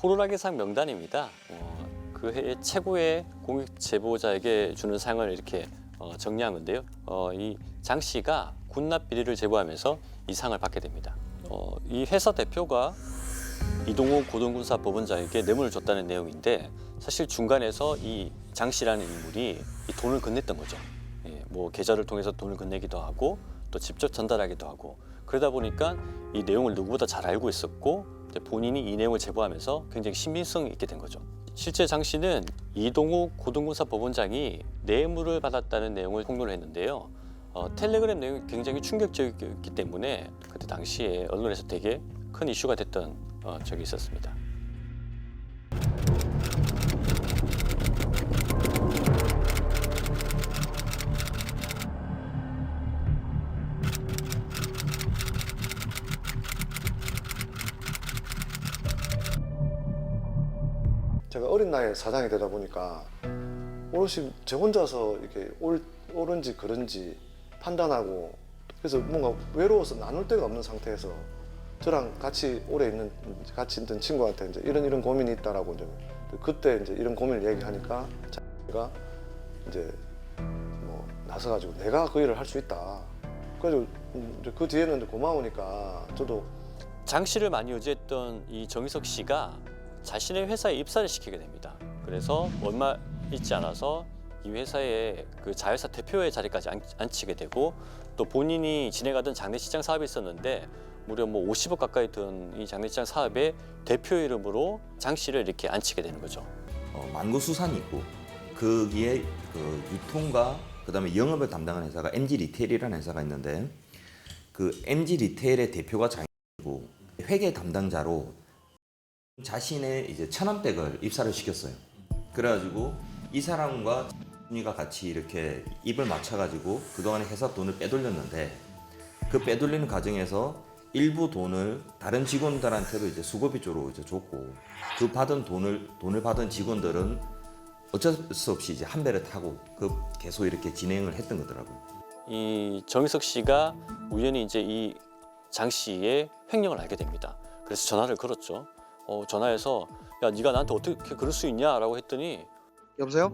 호루라기상 명단입니다. 그 해의 최고의 공익 제보자에게 주는 상을 이렇게 정리한 건데요. 이 장 씨가 군납 비리를 제보하면서 이 상을 받게 됩니다. 이 회사 대표가 이동욱 고등군사 법원장에게 뇌물을 줬다는 내용인데 사실 중간에서 이 장 씨라는 인물이 이 돈을 건넸던 거죠. 예, 뭐 계좌를 통해서 돈을 건네기도 하고 또 직접 전달하기도 하고 그러다 보니까 이 내용을 누구보다 잘 알고 있었고 이제 본인이 이 내용을 제보하면서 굉장히 신빙성이 있게 된 거죠. 실제 장 씨는 이동욱 고등군사 법원장이 뇌물을 받았다는 내용을 폭로를 했는데요. 텔레그램 내용이 굉장히 충격적이었기 때문에 그때 당시에 언론에서 되게 큰 이슈가 됐던 적이 있었습니다. 제가 어린 나이에 사장이 되다 보니까 오롯이 저 혼자서 이렇게 옳은지 그른지 판단하고 그래서 뭔가 외로워서 나눌 데가 없는 상태에서 저랑 같이 있던 친구한테 이제 이런 고민이 있다라고 이제 그때 이제 이런 고민을 얘기하니까 제가 이제 뭐 나서가지고 내가 그 일을 할 수 있다. 그래서 이제 그 뒤에는 이제 고마우니까 저도 장 씨를 많이 의지했던 이 정희석 씨가 자신의 회사에 입사를 시키게 됩니다. 그래서 얼마 있지 않아서 이 회사의 그 자회사 대표의 자리까지 앉히게 되고 또 본인이 진행하던 장례식장 사업이 있었는데 무려 뭐 50억 가까이 든 이 장례식장 사업의 대표 이름으로 장 씨를 이렇게 앉히게 되는 거죠. 만구수산이 있고 거기에 그 유통과 그다음에 영업을 담당하는 회사가 MG 리테일이라는 회사가 있는데 그 MG 리테일의 대표가 장이고 회계 담당자로 자신의 이제 천원백을 입사를 시켰어요. 그래가지고 이 사람과 준이가 같이 이렇게 입을 맞춰가지고 그동안에 회사 돈을 빼돌렸는데 그 빼돌리는 과정에서 일부 돈을 다른 직원들한테도 이제 수고비 쪽으로 이제 줬고 그 받은 돈을 받은 직원들은 어쩔 수 없이 이제 한 배를 타고 그 계속 이렇게 진행을 했던 거더라고요. 이 정희석 씨가 우연히 이제 이 장 씨의 횡령을 알게 됩니다. 그래서 전화를 걸었죠. 전화해서 야 네가 나한테 어떻게 그럴 수 있냐라고 했더니 여보세요?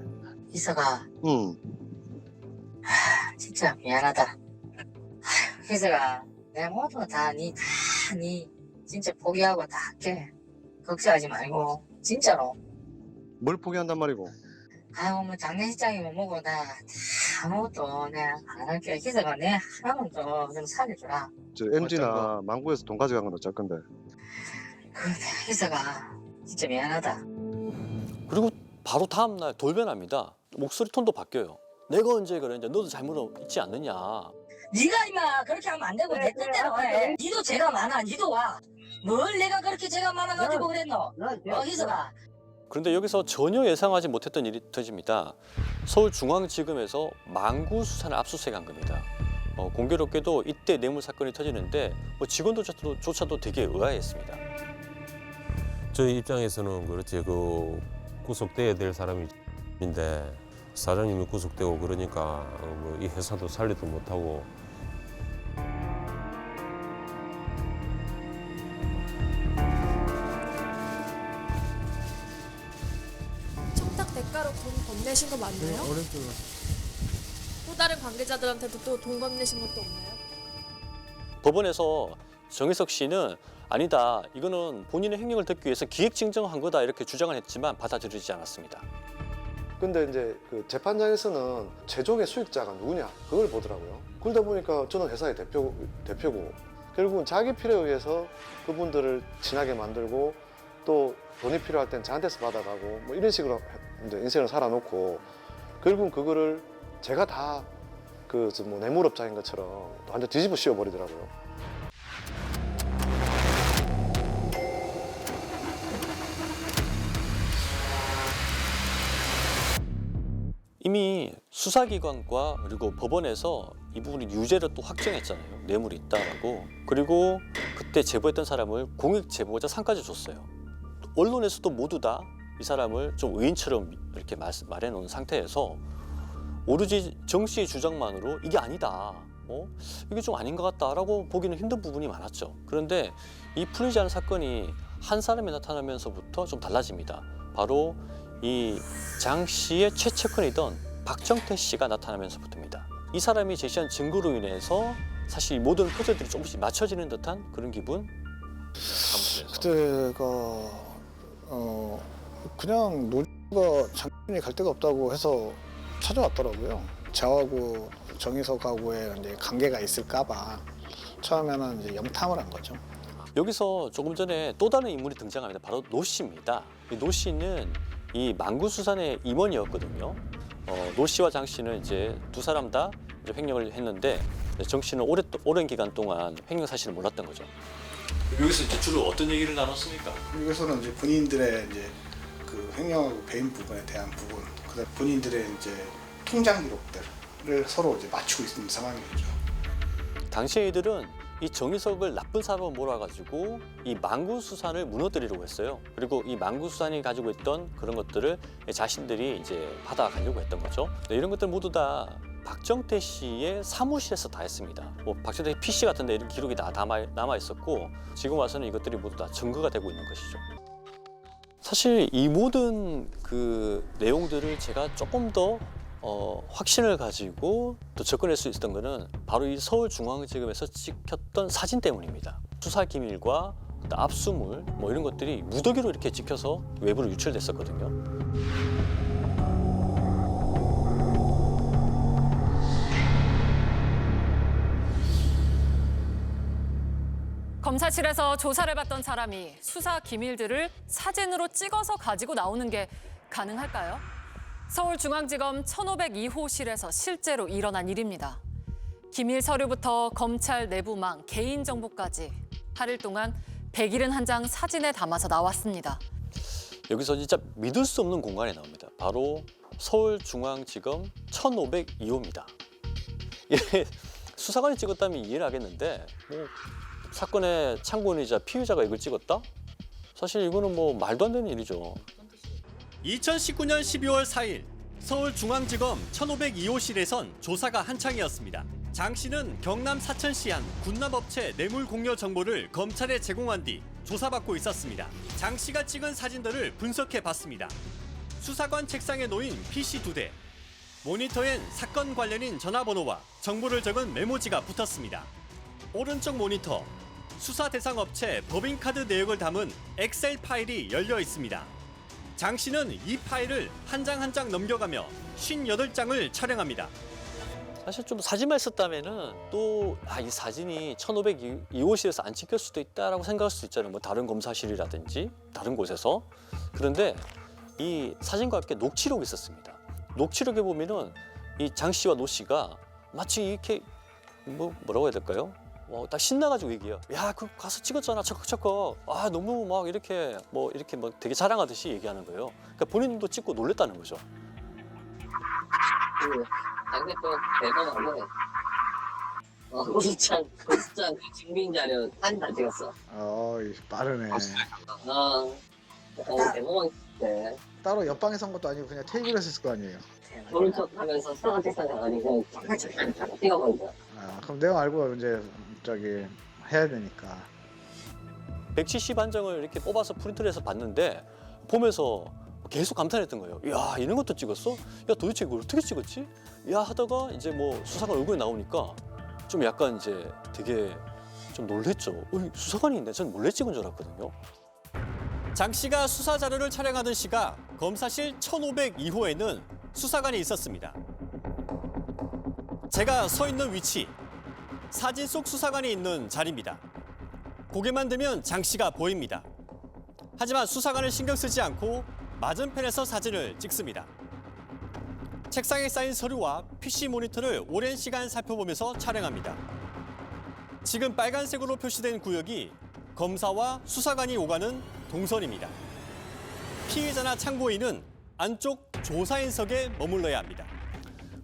희석아, 응. 진짜 미안하다. 희석아, 내가 모두 니 진짜 포기하고 다 할게. 걱정하지 말고, 진짜로. 뭘 포기한단 말이고? 아유, 뭐 장례식장이면 뭐고 나 다 아무것도 내가 안 할게. 희석아, 내 하나만 좀 살려주라. 저 MG나 망구에서 돈 가져간 건 어쩔 건데? 그래, 희석아, 진짜 미안하다. 그리고 바로 다음 날 돌변합니다. 목소리 톤도 바뀌어요. 내가 언제 그랬냐? 너도 잘못 있지 않느냐? 네가 임마 그렇게 하면 안 되고 내 뜻대로 해. 니도 죄가 많아. 니도 와. 뭘 내가 그렇게 죄가 많아가지고 그랬노? 희석아. 그런데 여기서 전혀 예상하지 못했던 일이 터집니다. 서울중앙지검에서 망구수산을 압수수색한 겁니다. 공교롭게도 이때 뇌물 사건이 터지는데 직원들조차도 되게 의아했습니다. 저희 입장에서는 그렇지 구속돼야 될 사람인데 사장님이 구속되고 그러니까 이 회사도 살리도 못하고 청탁 대가로 돈 건네신 거 맞나요? 또 다른 관계자들한테도 또 돈 건네신 것도 없나요? 법원에서 정희석 씨는 아니다. 이거는 본인의 횡령을 덮기 위해서 기획징정한 거다 이렇게 주장을 했지만 받아들이지 않았습니다. 근데 이제 그 재판장에서는 최종의 수익자가 누구냐 그걸 보더라고요. 그러다 보니까 저는 회사의 대표고 결국은 자기 필요에 의해서 그분들을 친하게 만들고 또 돈이 필요할 땐 저한테서 받아가고 뭐 이런 식으로 이제 인생을 살아놓고 결국은 그거를 제가 다 그 뭐 뇌물업자인 것처럼 완전 뒤집어 씌워버리더라고요. 이미 수사기관과 그리고 법원에서 이 부분을 유죄로 또 확정했잖아요. 뇌물이 있다라고. 그리고 그때 제보했던 사람을 공익제보자 상까지 줬어요. 언론에서도 모두 다 이 사람을 좀 의인처럼 이렇게 말해놓은 상태에서 오로지 정 씨의 주장만으로 이게 아니다. 이게 좀 아닌 것 같다라고 보기는 힘든 부분이 많았죠. 그런데 이 풀리지 않은 사건이 한 사람이 나타나면서부터 좀 달라집니다. 바로 이 장 씨의 최측근이던 박정태 씨가 나타나면서부터입니다. 이 사람이 제시한 증거로 인해서 사실 모든 퍼즐들이 조금씩 맞춰지는 듯한 그런 기분? 그때가 그냥 노조가 장군이 갈 데가 없다고 해서 찾아왔더라고요. 저하고 정희석하고의 이제 관계가 있을까봐 처음에는 이제 염탐을 한 거죠. 여기서 조금 전에 또 다른 인물이 등장합니다. 바로 노 씨입니다. 이 노 씨는 이 만구수산의 임원이었거든요. 노 씨와 장 씨는 이제 두 사람 다 이제 횡령을 했는데 정 씨는 오랜 기간 동안 횡령 사실을 몰랐던 거죠. 여기서 이제 주로 어떤 얘기를 나눴습니까? 여기서는 이제 본인들의 이제 그 횡령하고 배임 부분에 대한 부분, 그다음 본인들의 이제 통장 기록들을 서로 이제 맞추고 있는 상황이죠. 당시 이들은 이 정희석을 나쁜 사람으로 몰아가지고 이 만구수산을 무너뜨리려고 했어요. 그리고 이 만구수산이 가지고 있던 그런 것들을 자신들이 이제 받아가려고 했던 거죠. 이런 것들 모두 다 박정태 씨의 사무실에서 다 했습니다. 뭐 박정태 PC 같은 데 이런 기록이 다 남아 있었고 지금 와서는 이것들이 모두 다 증거가 되고 있는 것이죠. 사실 이 모든 그 내용들을 제가 조금 더 확신을 가지고 또 접근할 수 있었던 것은 바로 이 서울중앙지검에서 찍혔던 사진 때문입니다. 수사 기밀과 또 압수물 뭐 이런 것들이 무더기로 이렇게 찍혀서 외부로 유출됐었거든요. 검사실에서 조사를 받던 사람이 수사 기밀들을 사진으로 찍어서 가지고 나오는 게 가능할까요? 서울중앙지검 1502호실에서 실제로 일어난 일입니다. 기밀 서류부터 검찰 내부망, 개인정보까지 하루 동안 171장 사진에 담아서 나왔습니다. 여기서 진짜 믿을 수 없는 공간에 나옵니다. 바로 서울중앙지검 1502호입니다. 이게 수사관이 찍었다면 이해를 하겠는데 뭐 사건의 참고인이자 피의자가 이걸 찍었다? 사실 이거는 뭐 말도 안 되는 일이죠. 2019년 12월 4일 서울중앙지검 1502호실에선 조사가 한창이었습니다. 장 씨는 경남 사천시 한 군납업체 뇌물 공여 정보를 검찰에 제공한 뒤 조사받고 있었습니다. 장 씨가 찍은 사진들을 분석해 봤습니다. 수사관 책상에 놓인 PC 2대, 모니터엔 사건 관련인 전화번호와 정보를 적은 메모지가 붙었습니다. 오른쪽 모니터, 수사 대상 업체 법인카드 내역을 담은 엑셀 파일이 열려 있습니다. 장 씨는 이 파일을 한 장 한 장 넘겨가며 58장을 촬영합니다. 사실 좀 사진만 있었다면은 또 이 사진이 1502호실에서 안 찍힐 수도 있다라고 생각할 수도 있잖아요. 뭐 다른 검사실이라든지 다른 곳에서. 그런데 이 사진과 함께 녹취록이 있었습니다. 녹취록에 보면은 이 장 씨와 노 씨가 마치 이렇게 뭐라고 해야 될까요? 딱 신나가지고 얘기해요. 야, 그 가서 찍었잖아, 척척. 아, 너무 막 이렇게 되게 자랑하듯이 얘기하는 거예요. 그러니까 본인도 찍고 놀랬다는 거죠. 장 대표 대단하네. 고소장 증빙 자료 사진 다 찍었어. 빠르네. 대모방 때 따로 옆방에서 한 것도 아니고 그냥 테이블에서 했을 거 아니에요. 오른쪽 하면서 수상 책상에 아니고 찍어버린다. 그럼 내용 알고 이제 해야 되니까. 170한장을 이렇게 뽑아서 프린트를 해서 봤는데 보면서 계속 감탄했던 거예요. 야, 이런 것도 찍었어? 야, 도대체 이걸 어떻게 찍었지? 야, 하다가 이제 뭐 수사관 얼굴이 나오니까 좀 약간 이제 되게 좀 놀랬죠. 수사관이 있네. 전 몰래 찍은 줄 알았거든요. 장 씨가 수사 자료를 촬영하던 시각 검사실 1502호에는 수사관이 있었습니다. 제가 서 있는 위치, 사진 속 수사관이 있는 자리입니다. 고개만 들면 장 씨가 보입니다. 하지만 수사관을 신경 쓰지 않고 맞은편에서 사진을 찍습니다. 책상에 쌓인 서류와 PC 모니터를 오랜 시간 살펴보면서 촬영합니다. 지금 빨간색으로 표시된 구역이 검사와 수사관이 오가는 동선입니다. 피의자나 참고인은 안쪽 조사인석에 머물러야 합니다.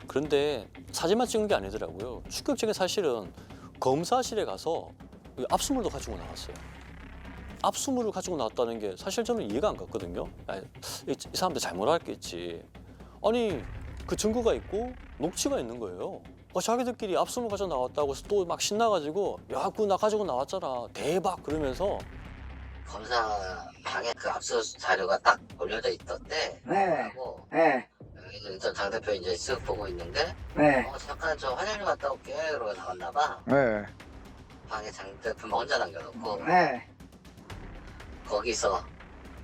그런데 사진만 찍은 게 아니더라고요. 충격적인 사실은 검사실에 가서 압수물도 가지고 나왔어요. 압수물을 가지고 나왔다는 게 사실 저는 이해가 안 갔거든요. 이 사람들 잘못 알겠지. 아니, 그 증거가 있고 녹취가 있는 거예요. 자기들끼리 압수물 가지고 나왔다고 해서 또 막 신나가지고 야, 그거 나 가지고 나왔잖아. 대박! 그러면서 검사 방에 그 압수수색 자료가 딱 올려져 있던데. 하고 일단 장 대표 이제 쓱 보고 있는데. 잠깐 저 화장실 갔다 올게. 그러고 나갔나 봐. 방에 장 대표 혼자 남겨놓고. 거기서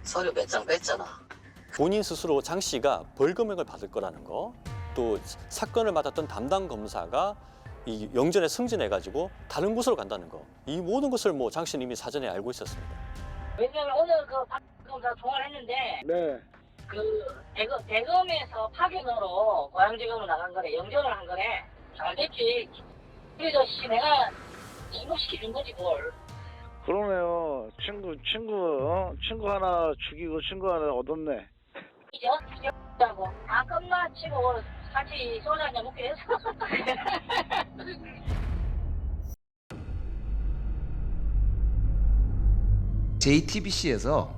서류 몇 장 뺐잖아. 본인 스스로 장 씨가 벌금액을 받을 거라는 거, 또 사건을 맡았던 담당 검사가 이 영전에 승진해가지고 다른 곳으로 간다는 거, 이 모든 것을 뭐 장 씨는 이미 사전에 알고 있었습니다. 왜냐면 오늘 그 박 검사 통화를 했는데 그 대검에서 파견으로 고양지검으로 나간 거래. 영전을 한 거래. 잘 됐지. 그래서 내가 잘못시켜준 거지 뭘. 그러네요. 친구 하나 죽이고 친구 하나 얻었네. 이제 어떻게 하고 다 끝마치고 같이 소주 한잔 먹기로 했어. JTBC에서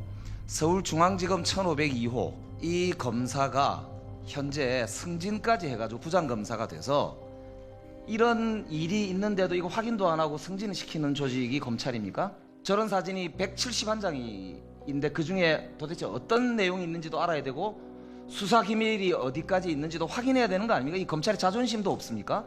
서울중앙지검 1502호 이 검사가 현재 승진까지 해가지고 부장검사가 돼서 이런 일이 있는데도 이거 확인도 안 하고 승진을 시키는 조직이 검찰입니까? 저런 사진이 171장인데 그중에 도대체 어떤 내용이 있는지도 알아야 되고 수사 기밀이 어디까지 있는지도 확인해야 되는 거 아닙니까? 이 검찰의 자존심도 없습니까?